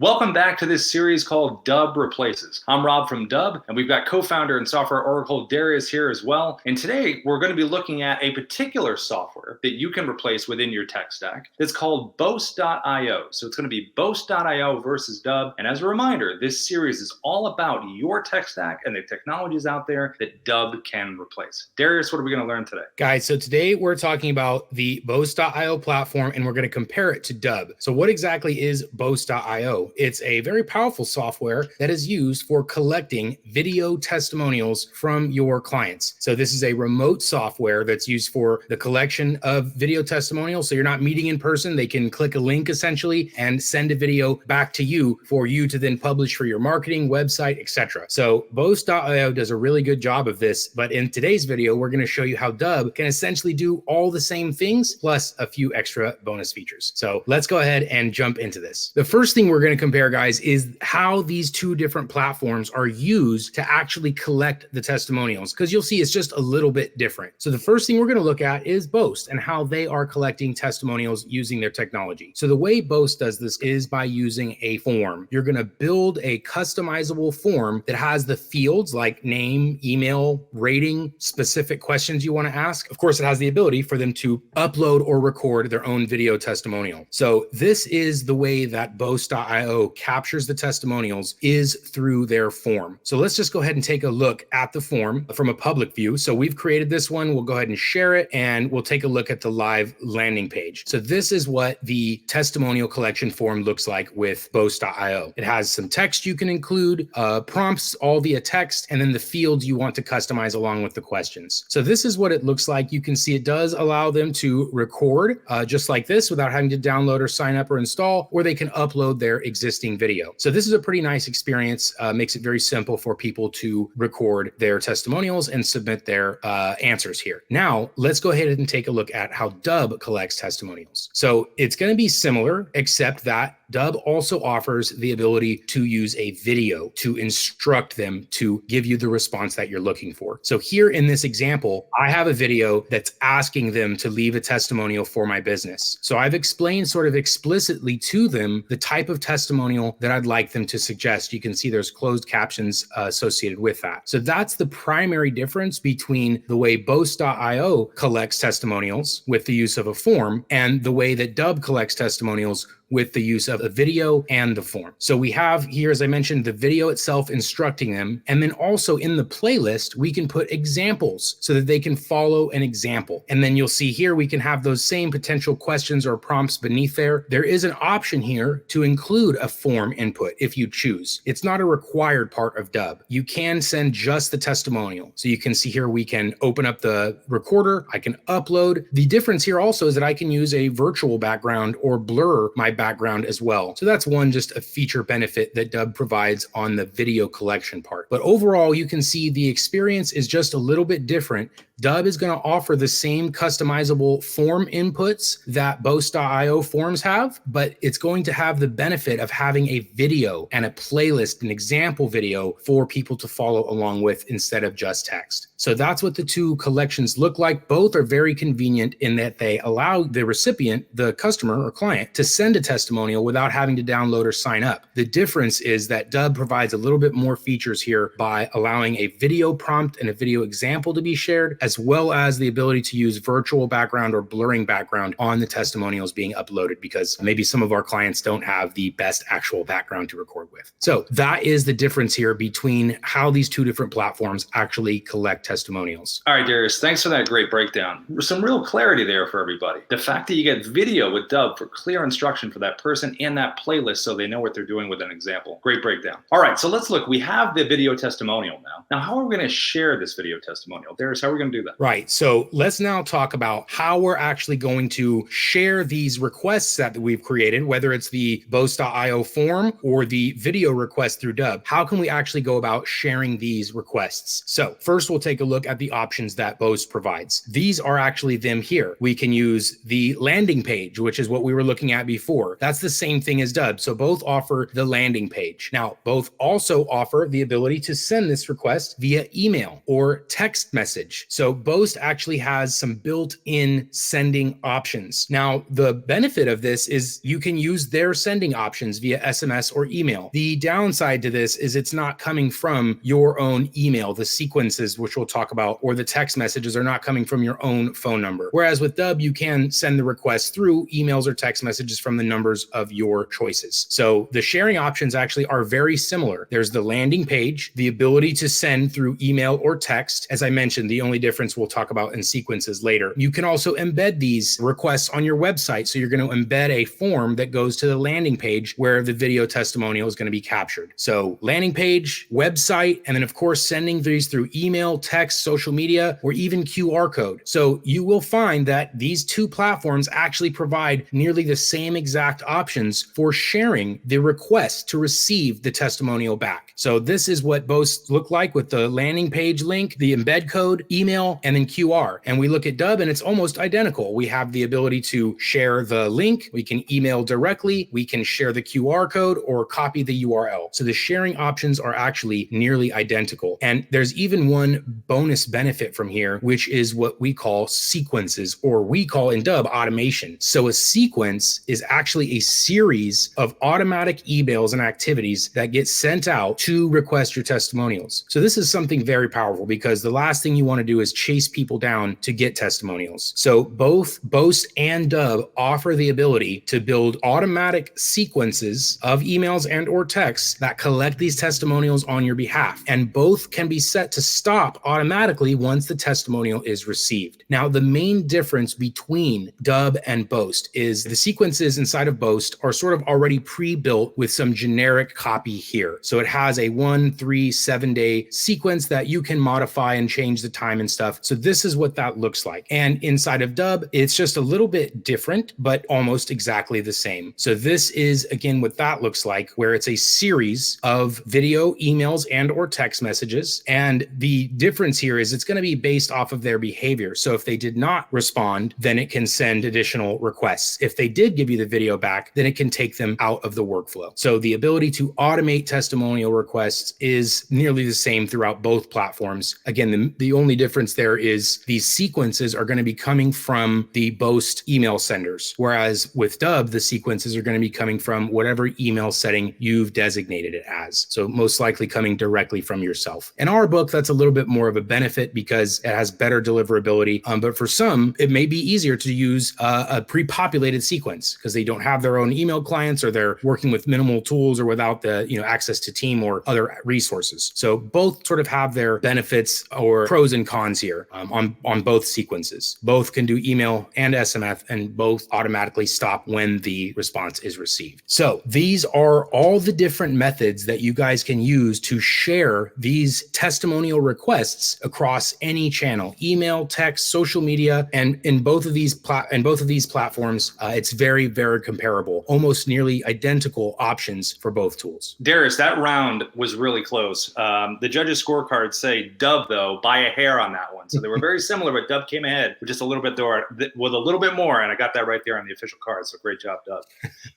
Welcome back to this series called Dubb Replaces. I'm Rob from Dubb, and we've got co-founder and software oracle Darius here as well. And today we're going to be looking at a particular software that you can replace within your tech stack. It's called Boast.io. So it's going to be Boast.io versus Dubb. And as a reminder, this series is all about your tech stack and the technologies out there that Dubb can replace. Darius, what are we going to learn today? Guys, so today we're talking about the Boast.io platform, and we're going to compare it to Dubb. So what exactly is Boast.io? It's a very powerful software that is used for collecting video testimonials from your clients. So this is a remote software that's used for the collection of video testimonials. So you're not meeting in person. They can click a link essentially and send a video back to you for you to then publish for your marketing, website, etc. So Boast.io does a really good job of this. But in today's video, we're going to show you how Dubb can essentially do all the same things plus a few extra bonus features. So let's go ahead and jump into this. The first thing we're going to compare, guys, is how these two different platforms are used to actually collect the testimonials, because you'll see it's just a little bit different. So the first thing we're going to look at is Boast and how they are collecting testimonials using their technology. So the way Boast does this is by using a form. You're going to build a customizable form that has the fields like name, email, rating, specific questions you want to ask. Of course, it has the ability for them to upload or record their own video testimonial. So this is the way that Boast.io captures the testimonials, is through their form. So let's just go ahead and take a look at the form from a public view. So we've created this one. We'll go ahead and share it, and we'll take a look at the live landing page. So this is what the testimonial collection form looks like with Boast.io. It has some text you can include, prompts all via text, and then the fields you want to customize along with the questions. So this is what it looks like. You can see it does allow them to record just like this without having to download or sign up or install, or they can upload their existing video. So this is a pretty nice experience, makes it very simple for people to record their testimonials and submit their answers here. Now, let's go ahead and take a look at how Dubb collects testimonials. So it's going to be similar, except that Dubb also offers the ability to use a video to instruct them to give you the response that you're looking for. So here in this example, I have a video that's asking them to leave a testimonial for my business. So I've explained sort of explicitly to them the type of testimonial that I'd like them to suggest. You can see there's closed captions associated with that. So that's the primary difference between the way Boast.io collects testimonials with the use of a form and the way that Dubb collects testimonials with the use of a video and the form. So we have here, as I mentioned, the video itself instructing them. And then also in the playlist, we can put examples so that they can follow an example. And then you'll see here, we can have those same potential questions or prompts beneath there. There is an option here to include a form input if you choose. It's not a required part of Dubb. You can send just the testimonial. So you can see here, we can open up the recorder. I can upload. The difference here also is that I can use a virtual background or blur my background as well. So that's one, just a feature benefit that Dubb provides on the video collection part. But overall, you can see the experience is just a little bit different. Dubb is going to offer the same customizable form inputs that Boast.io forms have, but it's going to have the benefit of having a video and a playlist, an example video for people to follow along with instead of just text. So that's what the two collections look like. Both are very convenient in that they allow the recipient, the customer or client, to send a testimonial without having to download or sign up. The difference is that Dubb provides a little bit more features here by allowing a video prompt and a video example to be shared, as well as the ability to use virtual background or blurring background on the testimonials being uploaded, because maybe some of our clients don't have the best actual background to record with. So that is the difference here between how these two different platforms actually collect testimonials. All right, Darius, thanks for that great breakdown. Some real clarity there for everybody. The fact that you get video with Dubb for clear instruction for that person and that playlist so they know what they're doing with an example. Great breakdown. All right, so let's look. We have the video testimonial now. Now, how are we going to share this video testimonial? Darius, how are we going to do that? Right. So let's now talk about how we're actually going to share these requests that we've created, whether it's the Boast.io form or the video request through Dubb. How can we actually go about sharing these requests? So first, we'll take take a look at the options that Boast provides. These are actually them here. We can use the landing page, which is what we were looking at before. That's the same thing as Dubb. So both offer the landing page. Now, both also offer the ability to send this request via email or text message. So Boast actually has some built-in sending options. Now, the benefit of this is you can use their sending options via SMS or email. The downside to this is it's not coming from your own email. The sequences, which we'll talk about, or the text messages are not coming from your own phone number. Whereas with Dubb, you can send the request through emails or text messages from the numbers of your choices. So the sharing options actually are very similar. There's the landing page, the ability to send through email or text. As I mentioned, the only difference we'll talk about in sequences later. You can also embed these requests on your website. So you're going to embed a form that goes to the landing page where the video testimonial is going to be captured. So landing page, website, and then of course, sending these through email, text, social media, or even QR code. So you will find that these two platforms actually provide nearly the same exact options for sharing the request to receive the testimonial back. So this is what Boast look like with the landing page link, the embed code, email, and then QR. And we look at Dubb and it's almost identical. We have the ability to share the link. We can email directly. We can share the QR code or copy the URL. So the sharing options are actually nearly identical. And there's even one bonus benefit from here, which is what we call sequences, or we call in Dubb automation. So a sequence is actually a series of automatic emails and activities that get sent out to request your testimonials. So this is something very powerful because the last thing you want to do is chase people down to get testimonials. So both Boast and Dubb offer the ability to build automatic sequences of emails and or texts that collect these testimonials on your behalf. And both can be set to stop automatically once the testimonial is received. Now, the main difference between Dubb and Boast is the sequences inside of Boast are sort of already pre-built with some generic copy here. So it has a 1, 3, 7 day sequence that you can modify and change the time and stuff. So this is what that looks like. And inside of Dubb, it's just a little bit different, but almost exactly the same. So this is, again, what that looks like, where it's a series of video, emails, and or text messages. And the difference here is it's going to be based off of their behavior. So if they did not respond, then it can send additional requests. If they did give you the video back, then it can take them out of the workflow. So the ability to automate testimonial requests is nearly the same throughout both platforms. Again, the only difference there is these sequences are going to be coming from the Boast email senders, whereas with Dubb, the sequences are going to be coming from whatever email setting you've designated it as. So most likely coming directly from yourself. In our book, that's a little bit more of a benefit because it has better deliverability. But for some, it may be easier to use a pre-populated sequence because they don't have their own email clients or they're working with minimal tools or without the access to team or other resources. So both sort of have their benefits or pros and cons here on both sequences. Both can do email and SMS and both automatically stop when the response is received. So these are all the different methods that you guys can use to share these testimonial requests across any channel, email, text, social media, and in both of these platforms, it's very, very comparable, almost nearly identical options for both tools. Darius, that round was really close. The judges' scorecards say Dubb, though, by a hair on that one. So they were very similar, but Dubb came ahead with just a little bit more, and I got that right there on the official card. So great job, Dubb.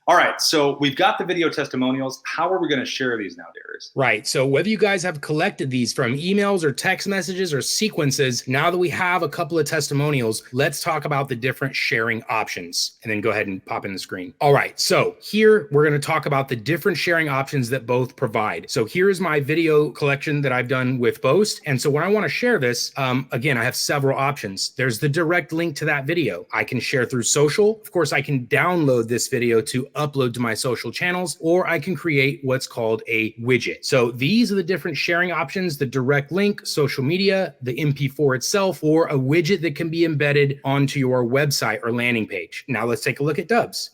All right, so we've got the video testimonials. How are we going to share these now, Darius? Right. So whether you guys have collected these from emails or text messages or sequences, now that we have a couple of testimonials, let's talk about the different sharing options and then go ahead and pop in the screen. All right. So here we're going to talk about the different sharing options that both provide. So here's my video collection that I've done with Boast. And so when I want to share this, again, I have several options. There's the direct link to that video. I can share through social. Of course, I can download this video to upload to my social channels, or I can create what's called a widget. So these are the different sharing options: the direct link, social media, the MP4 itself, or a widget that can be embedded onto your website or landing page. Now let's take a look at Dubb's.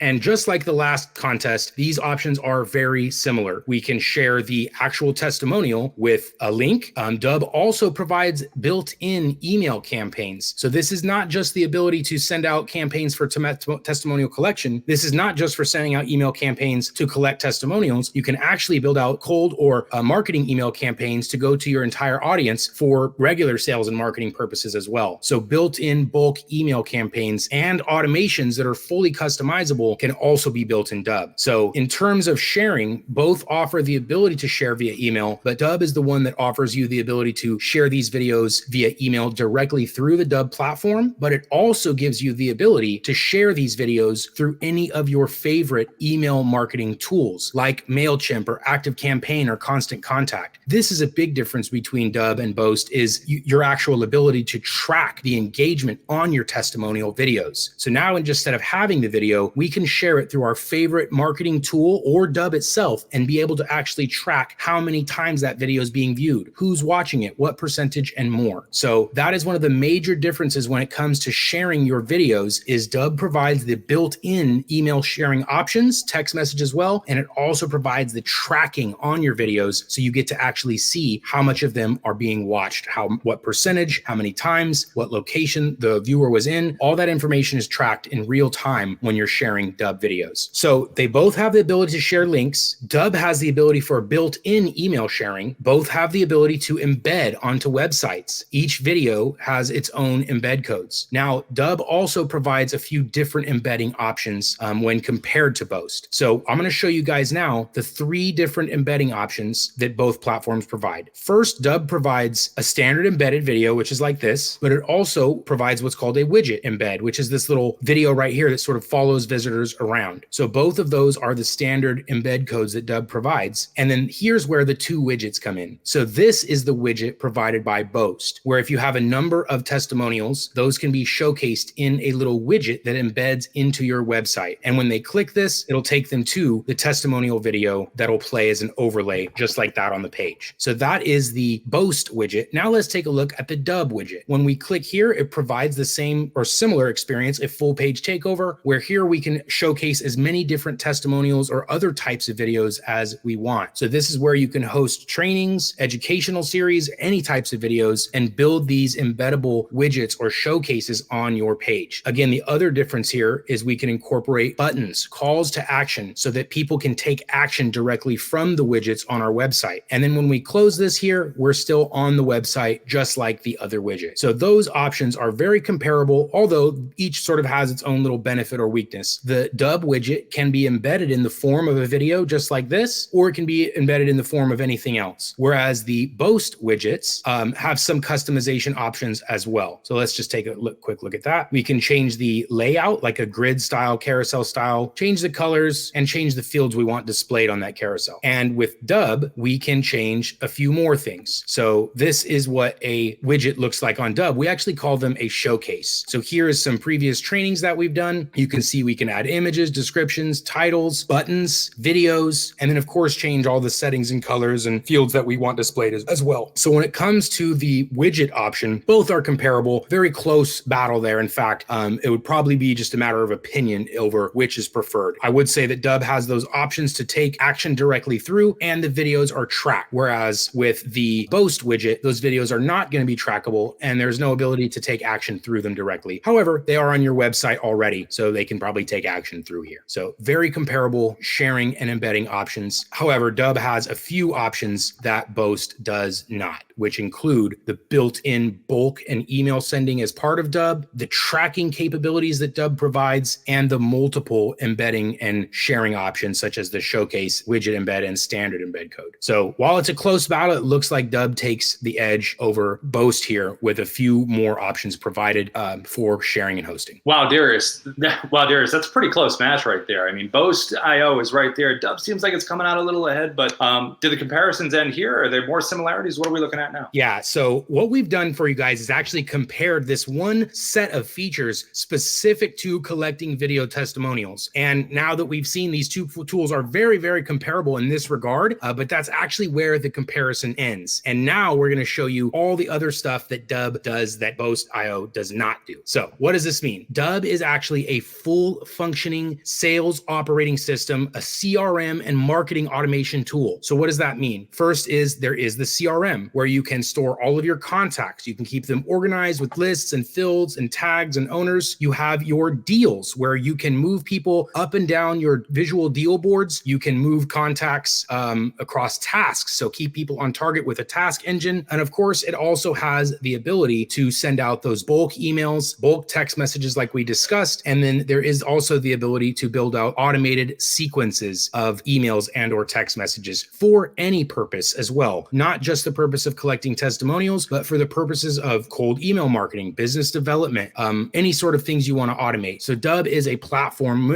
And just like the last contest, these options are very similar. We can share the actual testimonial with a link. Dubb also provides built-in email campaigns. So this is not just the ability to send out campaigns for testimonial collection. This is not just for sending out email campaigns to collect testimonials. You can actually build out cold or marketing email campaigns to go go to your entire audience for regular sales and marketing purposes as well. So built-in bulk email campaigns and automations that are fully customizable can also be built in Dubb. So in terms of sharing, both offer the ability to share via email, but Dubb is the one that offers you the ability to share these videos via email directly through the Dubb platform, but it also gives you the ability to share these videos through any of your favorite email marketing tools like MailChimp or ActiveCampaign or Constant Contact. This is a big difference between Dubb and Boast is your actual ability to track the engagement on your testimonial videos. So now instead of having the video, we can share it through our favorite marketing tool or Dubb itself and be able to actually track how many times that video is being viewed, who's watching it, what percentage, and more. So that is one of the major differences when it comes to sharing your videos is Dubb provides the built-in email sharing options, text message as well, and it also provides the tracking on your videos so you get to actually see how much of them are being watched, what percentage, how many times, what location the viewer was in. All that information is tracked in real time when you're sharing Dubb videos. So they both have the ability to share links. Dubb has the ability for built-in email sharing. Both have the ability to embed onto websites. Each video has its own embed codes. Now, Dubb also provides a few different embedding options when compared to Boast. So I'm going to show you guys now the 3 different embedding options that both platforms provide. First, Dubb provides a standard embedded video, which is like this, but it also provides what's called a widget embed, which is this little video right here that sort of follows visitors around. So both of those are the standard embed codes that Dubb provides. And then here's where the 2 widgets come in. So this is the widget provided by Boast, where if you have a number of testimonials, those can be showcased in a little widget that embeds into your website. And when they click this, it'll take them to the testimonial video that'll play as an overlay, just like that on the page. So that is the Boast widget. Now let's take a look at the Dubb widget. When we click here, it provides the same or similar experience, a full page takeover, where here we can showcase as many different testimonials or other types of videos as we want. So this is where you can host trainings, educational series, any types of videos, and build these embeddable widgets or showcases on your page. Again, the other difference here is we can incorporate buttons, calls to action, so that people can take action directly from the widgets on our website. And then when we close this here, we're still on the website, just like the other widget. So those options are very comparable, although each sort of has its own little benefit or weakness. The Dubb widget can be embedded in the form of a video, just like this, or it can be embedded in the form of anything else. Whereas the Boast widgets have some customization options as well. So let's just take a quick look at that. We can change the layout, like a grid style, carousel style, change the colors, and change the fields we want displayed on that carousel. And with Dubb, we can change a few more things. So this is what a widget looks like on Dubb. We actually call them a showcase. So here is some previous trainings that we've done. You can see we can add images, descriptions, titles, buttons, videos, and then of course change all the settings and colors and fields that we want displayed as well. So when it comes to the widget option, both are comparable, very close battle there. In fact, it would probably be just a matter of opinion over which is preferred. I would say that Dubb has those options to take action directly through, and the videos are tracked. Whereas with the Boast widget, those videos are not going to be trackable, and there's no ability to take action through them directly. However, they are on your website already, so they can probably take action through here. So very comparable sharing and embedding options. However, Dubb has a few options that Boast does not, which include the built-in bulk and email sending as part of Dubb, the tracking capabilities that Dubb provides, and the multiple embedding and sharing options such as the showcase, widget embed, and standard embed code. So while it's a close battle, it looks like Dubb takes the edge over Boast here with a few more options provided for sharing and hosting. Wow, Darius. Wow, Darius, that's a pretty close match right there. I mean, Boast IO is right there. Dubb seems like it's coming out a little ahead, but do the comparisons end here? Are there more similarities? What are we looking at now? Yeah, so what we've done for you guys is actually compared this one set of features specific to collecting video testimonials. And now that we've seen these two tools are very, very comparable in this regard, but that's actually where the comparison ends. And now we're going to show you all the other stuff that Dubb does that Boast IO does not do. So what does this mean? Dubb is actually a full functioning sales operating system, a CRM and marketing automation tool. So what does that mean? First is there is the CRM where you can store all of your contacts. You can keep them organized with lists and fields and tags and owners. You have your deals where you can move people up and down your visual deal boards. You can move contacts across tasks, so keep people on target with a task engine. And of course, it also has the ability to send out those bulk emails, bulk text messages like we discussed. And then there is also the ability to build out automated sequences of emails and or text messages for any purpose as well. Not just the purpose of collecting testimonials, but for the purposes of cold email marketing, business development, any sort of things you want to automate. So Dubb is a platform.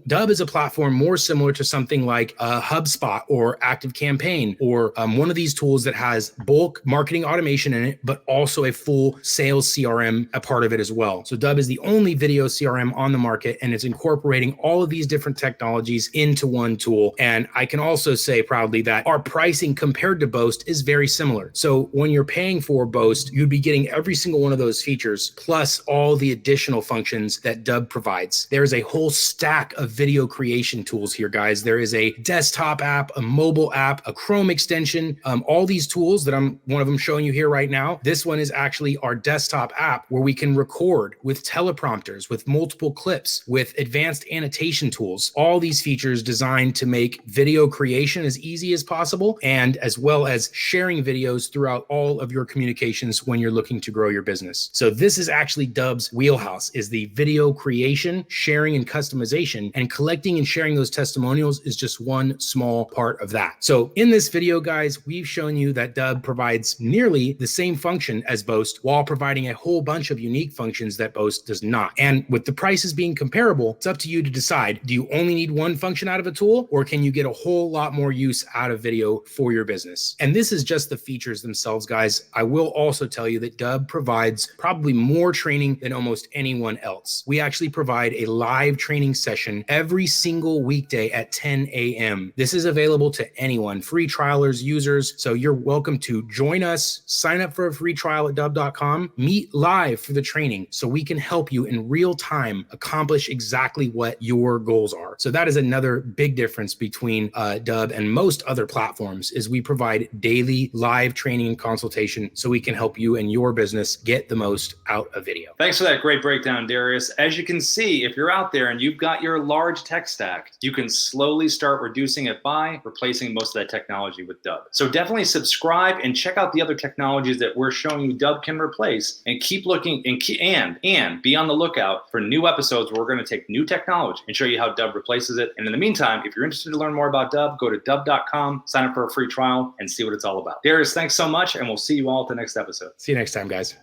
Dubb is a platform more similar to something like HubSpot or ActiveCampaign or one of these tools that has bulk marketing automation in it, but also a full sales CRM a part of it as well. So Dubb is the only video CRM on the market, and it's incorporating all of these different technologies into one tool. And I can also say proudly that our pricing compared to Boast is very similar. So when you're paying for Boast, you'd be getting every single one of those features plus all the additional functions that Dubb provides. There's a whole stack of video creation tools here, guys. There is a desktop app, a mobile app, a Chrome extension, all these tools that I'm one of them showing you here right now. This one is actually our desktop app where we can record with teleprompters, with multiple clips, with advanced annotation tools, all these features designed to make video creation as easy as possible, and as well as sharing videos throughout all of your communications when you're looking to grow your business. So this is actually Dubb's wheelhouse, is the video creation, sharing, and customization, and collecting and sharing those testimonials is just one small part of that. So in this video, guys, we've shown you that Dubb provides nearly the same function as Boast while providing a whole bunch of unique functions that Boast does not. And with the prices being comparable, it's up to you to decide, do you only need one function out of a tool, or can you get a whole lot more use out of video for your business? And this is just the features themselves, guys. I will also tell you that Dubb provides probably more training than almost anyone else. We actually provide a live training session every single weekday at 10 a.m. This is available to anyone, free trialers, users. So you're welcome to join us, sign up for a free trial at dubb.com, meet live for the training so we can help you in real time accomplish exactly what your goals are. So that is another big difference between Dubb and most other platforms, is we provide daily live training and consultation so we can help you and your business get the most out of video. Thanks for that great breakdown, Darius. As you can see, if you're out there and you've got your large tech stack, you can slowly start reducing it by replacing most of that technology with Dubb. So definitely subscribe and check out the other technologies that we're showing you Dubb can replace, and keep looking and be on the lookout for new episodes where we're going to take new technology and show you how Dubb replaces it. And in the meantime, if you're interested to learn more about Dubb, go to dubb.com, sign up for a free trial, and see what it's all about. Darius, thanks so much, and we'll see you all at the next episode. See you next time, guys.